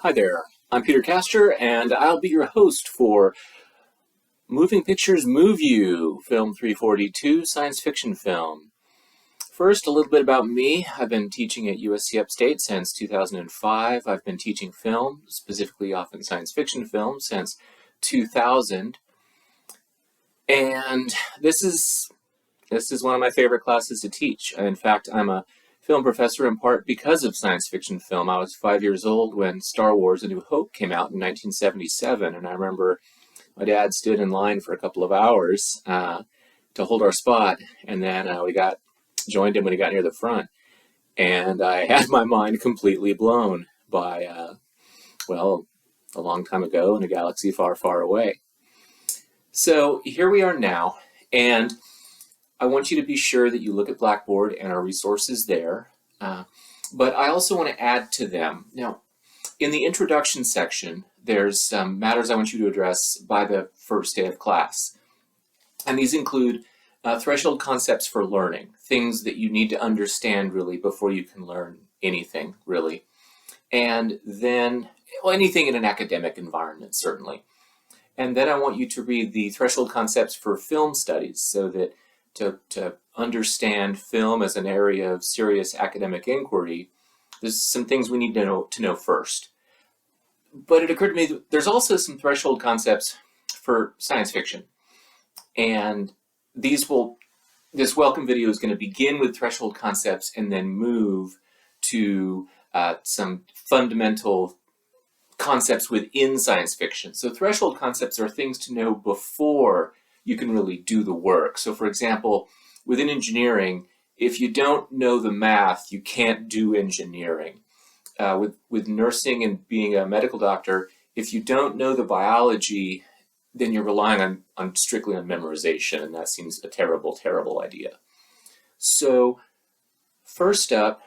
Hi there, I'm Peter Castor, and I'll be your host for Moving Pictures Move You, Film 342, science fiction film. First, a little bit about me. I've been teaching at USC Upstate since 2005. I've been teaching film, specifically often science fiction film, since 2000. And this is one of my favorite classes to teach. In fact, I'm a film professor in part because of science fiction film. I was 5 years old when Star Wars: A New Hope came out in 1977, and I remember my dad stood in line for a couple of hours to hold our spot, and then we joined him when he got near the front, and I had my mind completely blown by, well, a long time ago in a galaxy far, far away. So here we are now, and I want you to be sure that you look at Blackboard and our resources there, but I also want to add to them. Now, in the introduction section, there's some matters I want you to address by the first day of class. And these include threshold concepts for learning, things that you need to understand really before you can learn anything really. And then, well, anything in an academic environment, certainly. And then I want you to read the threshold concepts for film studies so that to understand film as an area of serious academic inquiry, there's some things we need to know first. But it occurred to me that there's also some threshold concepts for science fiction. And this welcome video is going to begin with threshold concepts and then move to some fundamental concepts within science fiction. So threshold concepts are things to know before you can really do the work. So for example, within engineering, if you don't know the math, you can't do engineering. With nursing and being a medical doctor, if you don't know the biology, then you're relying strictly on memorization, and that seems a terrible, terrible idea. So first up,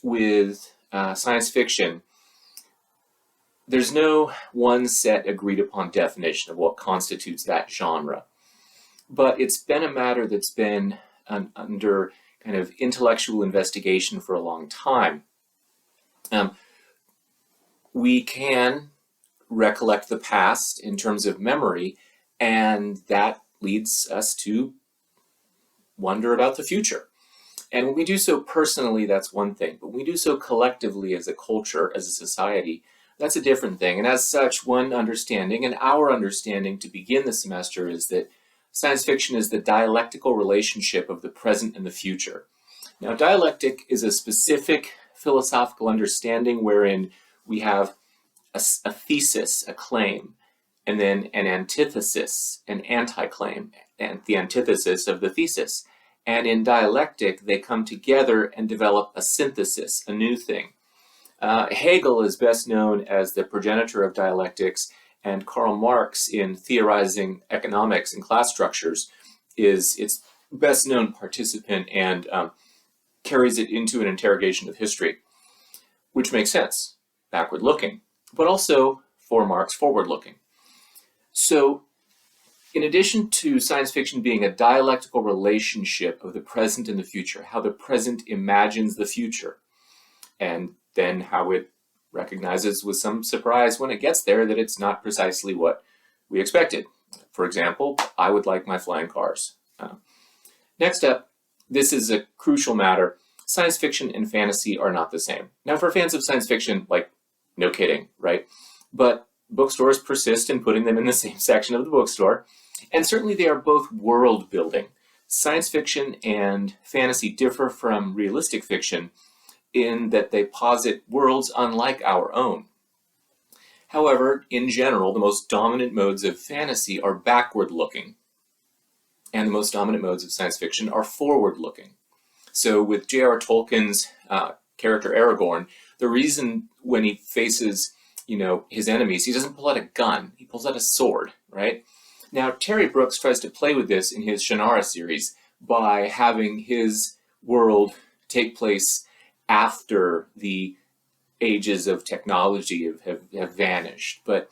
with science fiction, there's no one set agreed upon definition of what constitutes that genre. But it's been a matter that's been under kind of intellectual investigation for a long time. We can recollect the past in terms of memory, and that leads us to wonder about the future. And when we do so personally, that's one thing. But when we do so collectively as a culture, as a society, that's a different thing. And as such, one understanding, and our understanding to begin the semester, is that science fiction is the dialectical relationship of the present and the future. Now, dialectic is a specific philosophical understanding wherein we have a thesis, a claim, and then an antithesis, an anti-claim, and the antithesis of the thesis. And in dialectic, they come together and develop a synthesis, a new thing. Hegel is best known as the progenitor of dialectics, and Karl Marx, in theorizing economics and class structures, is its best known participant and carries it into an interrogation of history, which makes sense, backward looking, but also for Marx, forward looking. So in addition to science fiction being a dialectical relationship of the present and the future, how the present imagines the future, and then how it recognizes with some surprise when it gets there that it's not precisely what we expected. For example, I would like my flying cars. Next up, this is a crucial matter. Science fiction and fantasy are not the same. Now, for fans of science fiction, like, no kidding, right? But bookstores persist in putting them in the same section of the bookstore, and certainly they are both world building. Science fiction and fantasy differ from realistic fiction in that they posit worlds unlike our own. However, in general, the most dominant modes of fantasy are backward-looking, and the most dominant modes of science fiction are forward-looking. So with J.R.R. Tolkien's character Aragorn, the reason when he faces, his enemies, he doesn't pull out a gun, he pulls out a sword, right? Now, Terry Brooks tries to play with this in his Shannara series by having his world take place after the ages of technology have vanished, but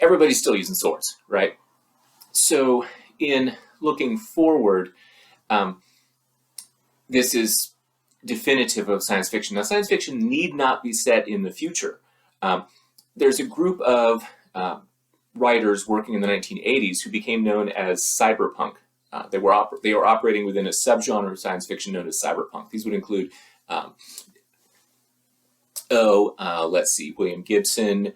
everybody's still using swords, right? So in looking forward, this is definitive of science fiction. Now, science fiction need not be set in the future. there's a group of writers working in the 1980s who became known as cyberpunk. They were operating within a subgenre of science fiction known as cyberpunk. These would include, let's see, William Gibson,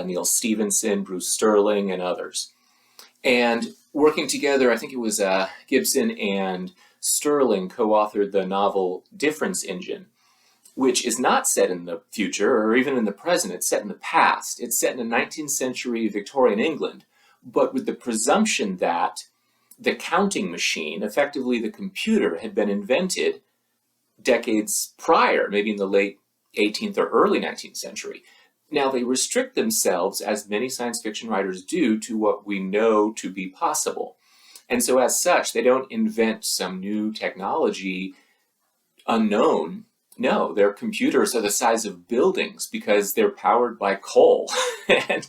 Neil Stephenson, Bruce Sterling, and others. And working together, I think it was Gibson and Sterling co-authored the novel Difference Engine, which is not set in the future or even in the present. It's set in the past. It's set in a 19th century Victorian England, but with the presumption that the counting machine, effectively the computer, had been invented decades prior, maybe in the late 18th or early 19th century. Now, they restrict themselves, as many science fiction writers do, to what we know to be possible. And so as such, they don't invent some new technology unknown. No, their computers are the size of buildings because they're powered by coal. and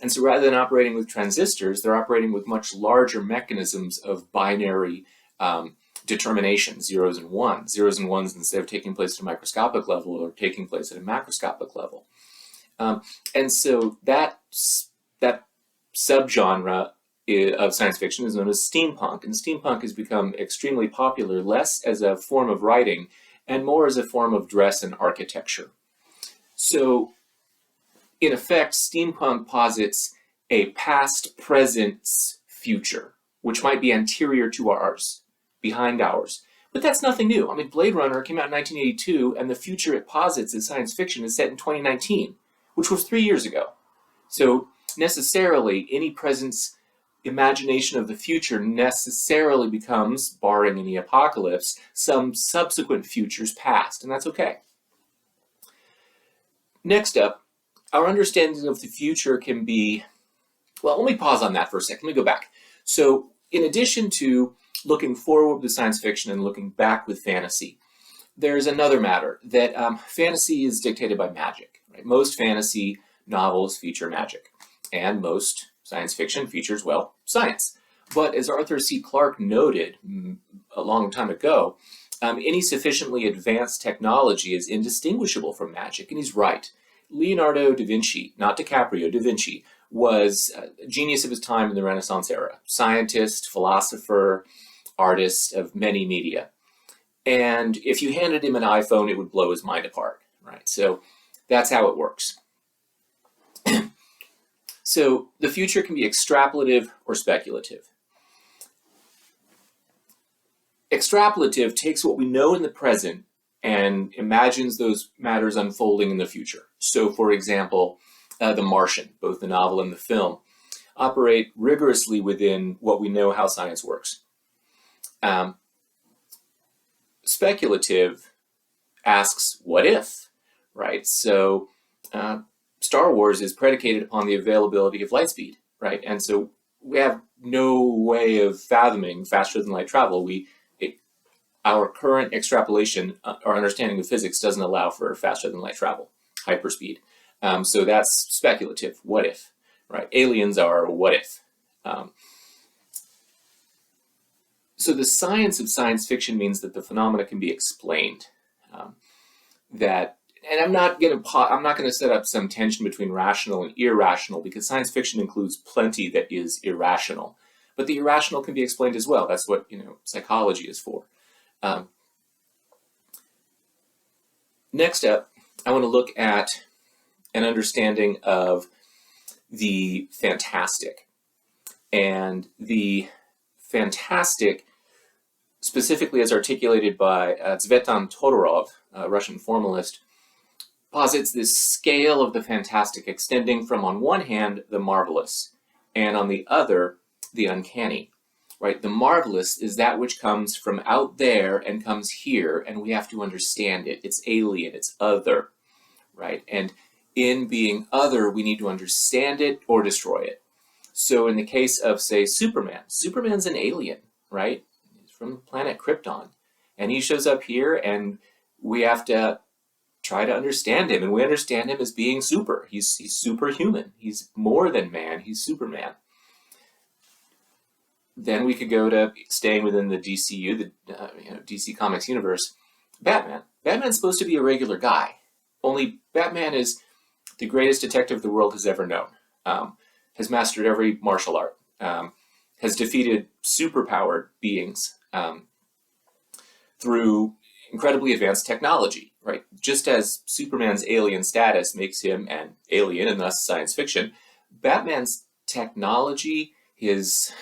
so rather than operating with transistors, they're operating with much larger mechanisms of binary determination, zeros and ones. Zeros and ones, instead of taking place at a microscopic level, are taking place at a macroscopic level. And so that subgenre of science fiction is known as steampunk. And steampunk has become extremely popular, less as a form of writing and more as a form of dress and architecture. So, in effect, steampunk posits a past, present, future, which might be anterior to ours, behind ours. But that's nothing new. I mean, Blade Runner came out in 1982, and the future it posits as science fiction is set in 2019, which was 3 years ago. So, necessarily, any presence imagination of the future necessarily becomes, barring any apocalypse, some subsequent futures past, and that's okay. Next up, our understanding of the future can be, well, let me pause on that for a second. Let me go back. So, in addition to looking forward with science fiction and looking back with fantasy, there's another matter that fantasy is dictated by magic. Right? Most fantasy novels feature magic, and most science fiction features, well, science. But as Arthur C. Clarke noted a long time ago, any sufficiently advanced technology is indistinguishable from magic, and he's right. Leonardo da Vinci, not DiCaprio, da Vinci, was a genius of his time in the Renaissance era. Scientist, philosopher, artist of many media. And if you handed him an iPhone, it would blow his mind apart, right? So that's how it works. So the future can be extrapolative or speculative. Extrapolative takes what we know in the present and imagines those matters unfolding in the future. So, for example, The Martian, both the novel and the film, operate rigorously within what we know how science works. Speculative asks, what if, right? So, Star Wars is predicated upon the availability of light speed, right? And so we have no way of fathoming faster than light travel. Our current extrapolation, our understanding of physics doesn't allow for faster than light travel, hyperspeed. So that's speculative. What if, right? Aliens are what if. So the science of science fiction means that the phenomena can be explained. And I'm not going to set up some tension between rational and irrational, because science fiction includes plenty that is irrational. But the irrational can be explained as well. That's what psychology is for. Next up, I want to look at an understanding of the fantastic. And the fantastic, specifically as articulated by Tsvetan Todorov, a Russian formalist, posits this scale of the fantastic extending from, on one hand, the marvelous, and on the other, the uncanny. Right? The marvelous is that which comes from out there and comes here, and we have to understand it. It's alien, it's other, right? And in being other, we need to understand it or destroy it. So in the case of, say, Superman, Superman's an alien, right? He's from the planet Krypton. And he shows up here, and we have to try to understand him, and we understand him as being super. He's superhuman. He's more than man. He's Superman. Then we could go to staying within the DCU, the DC Comics universe. Batman. Batman's supposed to be a regular guy. Only Batman is the greatest detective the world has ever known, has mastered every martial art, has defeated superpowered beings through incredibly advanced technology, right? Just as Superman's alien status makes him an alien and thus science fiction, Batman's technology, his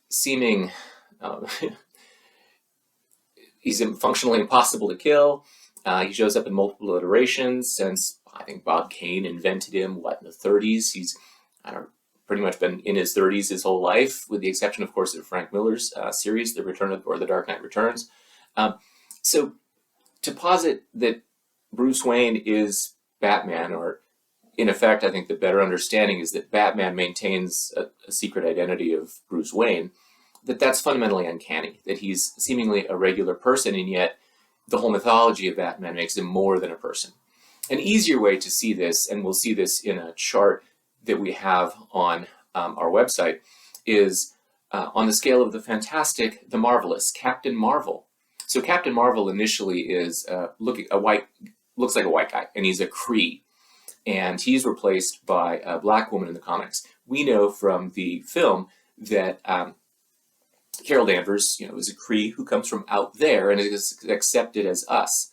seeming, he's functionally impossible to kill. He shows up in multiple iterations since, I think, Bob Kane invented him, in the 30s. He's pretty much been in his 30s his whole life, with the exception, of course, of Frank Miller's series, The Dark Knight Returns. So to posit that Bruce Wayne is Batman, or in effect, I think the better understanding is that Batman maintains a secret identity of Bruce Wayne, that's fundamentally uncanny, that he's seemingly a regular person, and yet the whole mythology of Batman makes him more than a person. An easier way to see this, and we'll see this in a chart that we have on our website, is on the scale of the fantastic, the marvelous, Captain Marvel. So Captain Marvel initially is looks like a white guy, and he's a Kree, and he's replaced by a black woman in the comics. We know from the film that Carol Danvers, is a Kree who comes from out there and is accepted as us.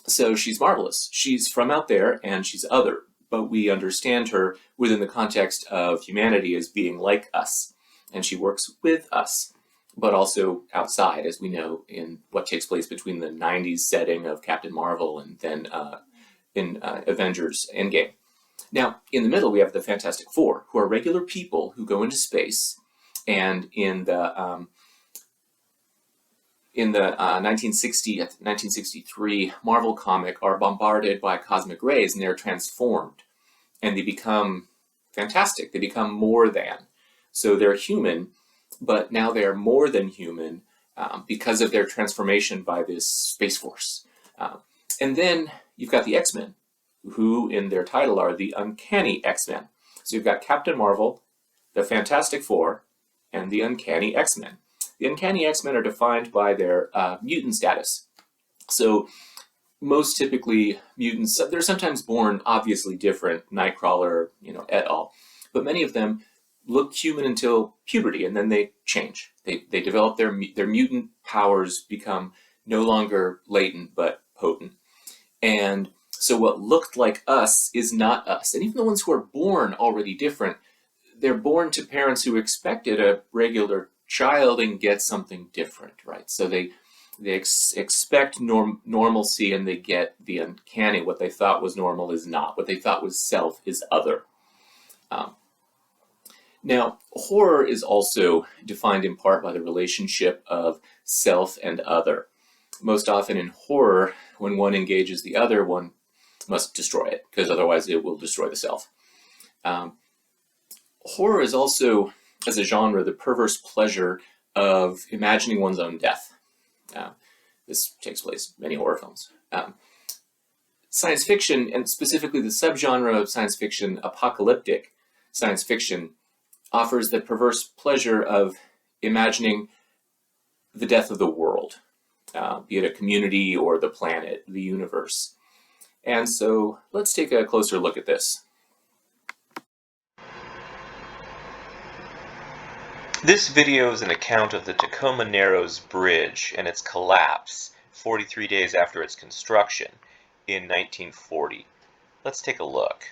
So she's marvelous. She's from out there and she's other, but we understand her within the context of humanity as being like us. And she works with us, but also outside, as we know in what takes place between the 90s setting of Captain Marvel and then in Avengers Endgame. Now, in the middle, we have the Fantastic Four, who are regular people who go into space, and in the 1963 Marvel comic are bombarded by cosmic rays, and they're transformed, and they become fantastic. They become more than. So they're human, but now they're more than human because of their transformation by this Space Force. And then you've got the X-Men, who in their title are the Uncanny X-Men. So you've got Captain Marvel, the Fantastic Four, and the Uncanny X-Men. The Uncanny X-Men are defined by their mutant status. So most typically mutants, they're sometimes born obviously different, Nightcrawler, et al. But many of them look human until puberty, and then they change. They develop their mutant powers, become no longer latent but potent. And so what looked like us is not us. And even the ones who are born already different, they're born to parents who expected a regular child and get something different, right? So they expect normalcy, and they get the uncanny. What they thought was normal is not. What they thought was self is other. Now, horror is also defined in part by the relationship of self and other. Most often in horror, when one engages the other, one must destroy it, because otherwise it will destroy the self. Horror is also, as a genre, the perverse pleasure of imagining one's own death. This takes place in many horror films. Science fiction, and specifically the subgenre of science fiction, apocalyptic science fiction, offers the perverse pleasure of imagining the death of the world, be it a community or the planet, the universe. And so let's take a closer look at this. This video is an account of the Tacoma Narrows Bridge and its collapse 43 days after its construction in 1940. Let's take a look.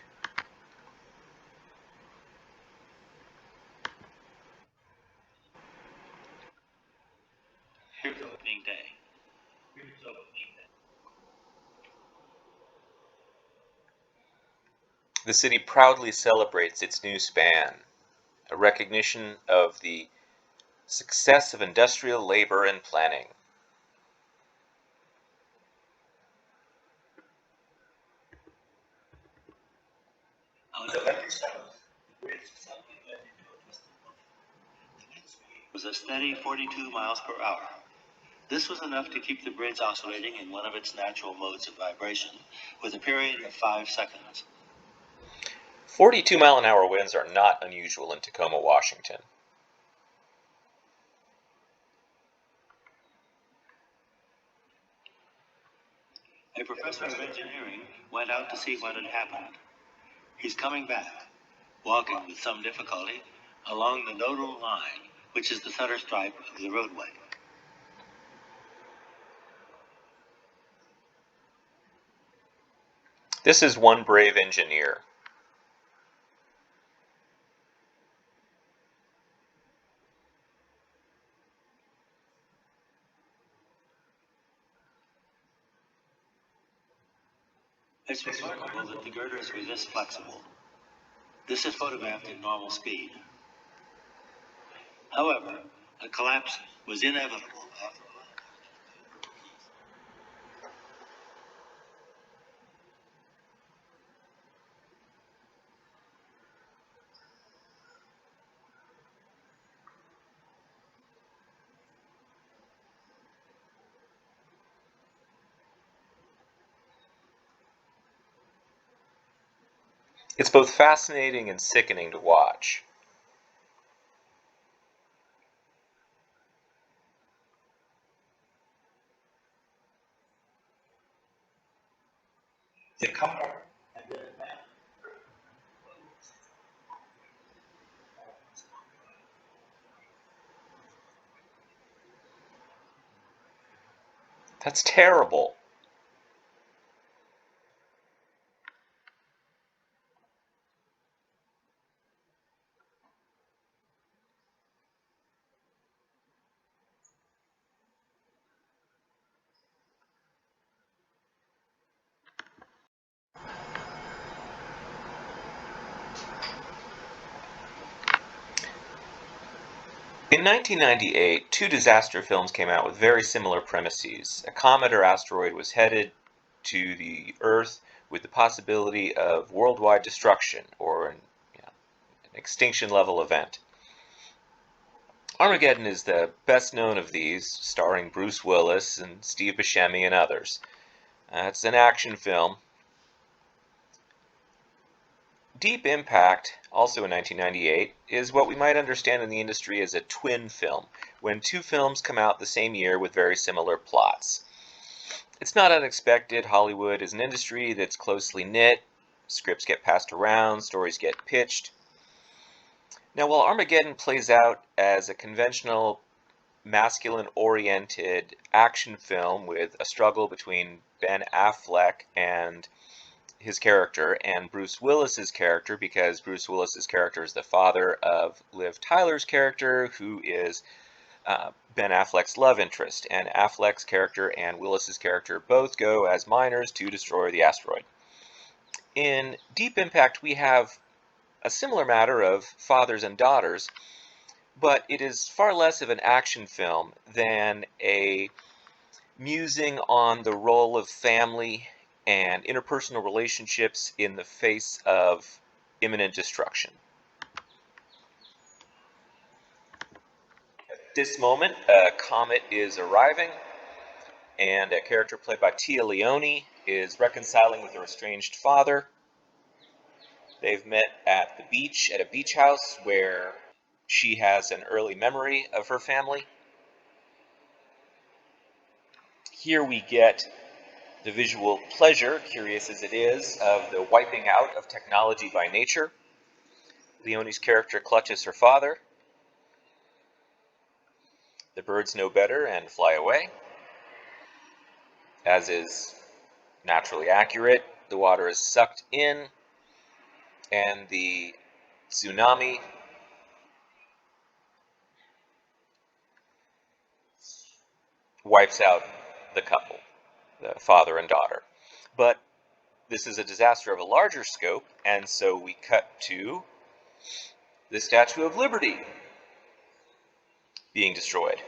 Here's opening day. The city proudly celebrates its new span, a recognition of the success of industrial labor and planning. Was a steady 42 miles per hour. This was enough to keep the bridge oscillating in one of its natural modes of vibration, with a period of 5 seconds. 42-mile-an-hour winds are not unusual in Tacoma, Washington. A professor of engineering went out to see what had happened. He's coming back, walking with some difficulty along the nodal line, which is the center stripe of the roadway. This is one brave engineer. It's remarkable that the girders were this flexible. This is photographed at normal speed. However, a collapse was inevitable after a while. It's both fascinating and sickening to watch. The car. That's terrible. In 1998, two disaster films came out with very similar premises. A comet or asteroid was headed to the Earth with the possibility of worldwide destruction or an extinction level event. Armageddon is the best known of these, starring Bruce Willis and Steve Buscemi and others. It's an action film. Deep Impact, also in 1998, is what we might understand in the industry as a twin film, when two films come out the same year with very similar plots. It's not unexpected. Hollywood is an industry that's closely knit. Scripts get passed around, stories get pitched. Now, while Armageddon plays out as a conventional masculine-oriented action film with a struggle between Ben Affleck and his character and Bruce Willis's character, because Bruce Willis's character is the father of Liv Tyler's character, who is Ben Affleck's love interest, and Affleck's character and Willis's character both go as miners to destroy the asteroid. In Deep Impact, we have a similar matter of fathers and daughters, but it is far less of an action film than a musing on the role of family and interpersonal relationships in the face of imminent destruction. At this moment, a comet is arriving, and a character played by Tia Leone is reconciling with her estranged father. They've met at the beach, at a beach house where she has an early memory of her family. Here we get the visual pleasure, curious as it is, of the wiping out of technology by nature. Leone's character clutches her father. The birds know better and fly away. As is naturally accurate, the water is sucked in, and the tsunami wipes out the couple, the father and daughter. But this is a disaster of a larger scope, and so we cut to the Statue of Liberty being destroyed.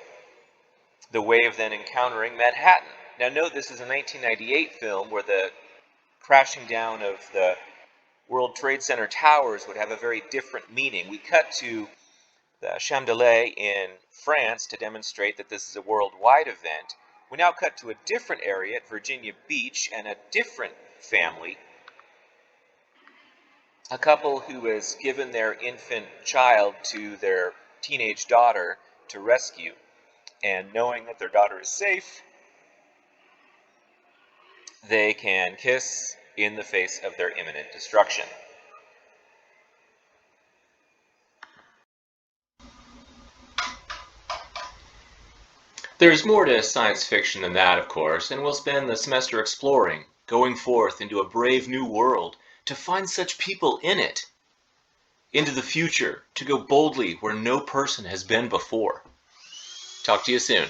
The wave then encountering Manhattan. Now note this is a 1998 film where the crashing down of the World Trade Center towers would have a very different meaning. We cut to the Champs-Élysées in France to demonstrate that this is a worldwide event. We now cut to a different area at Virginia Beach and a different family. A couple who has given their infant child to their teenage daughter to rescue. And knowing that their daughter is safe, they can kiss in the face of their imminent destruction. There's more to science fiction than that, of course, and we'll spend the semester exploring, going forth into a brave new world to find such people in it, into the future, to go boldly where no person has been before. Talk to you soon.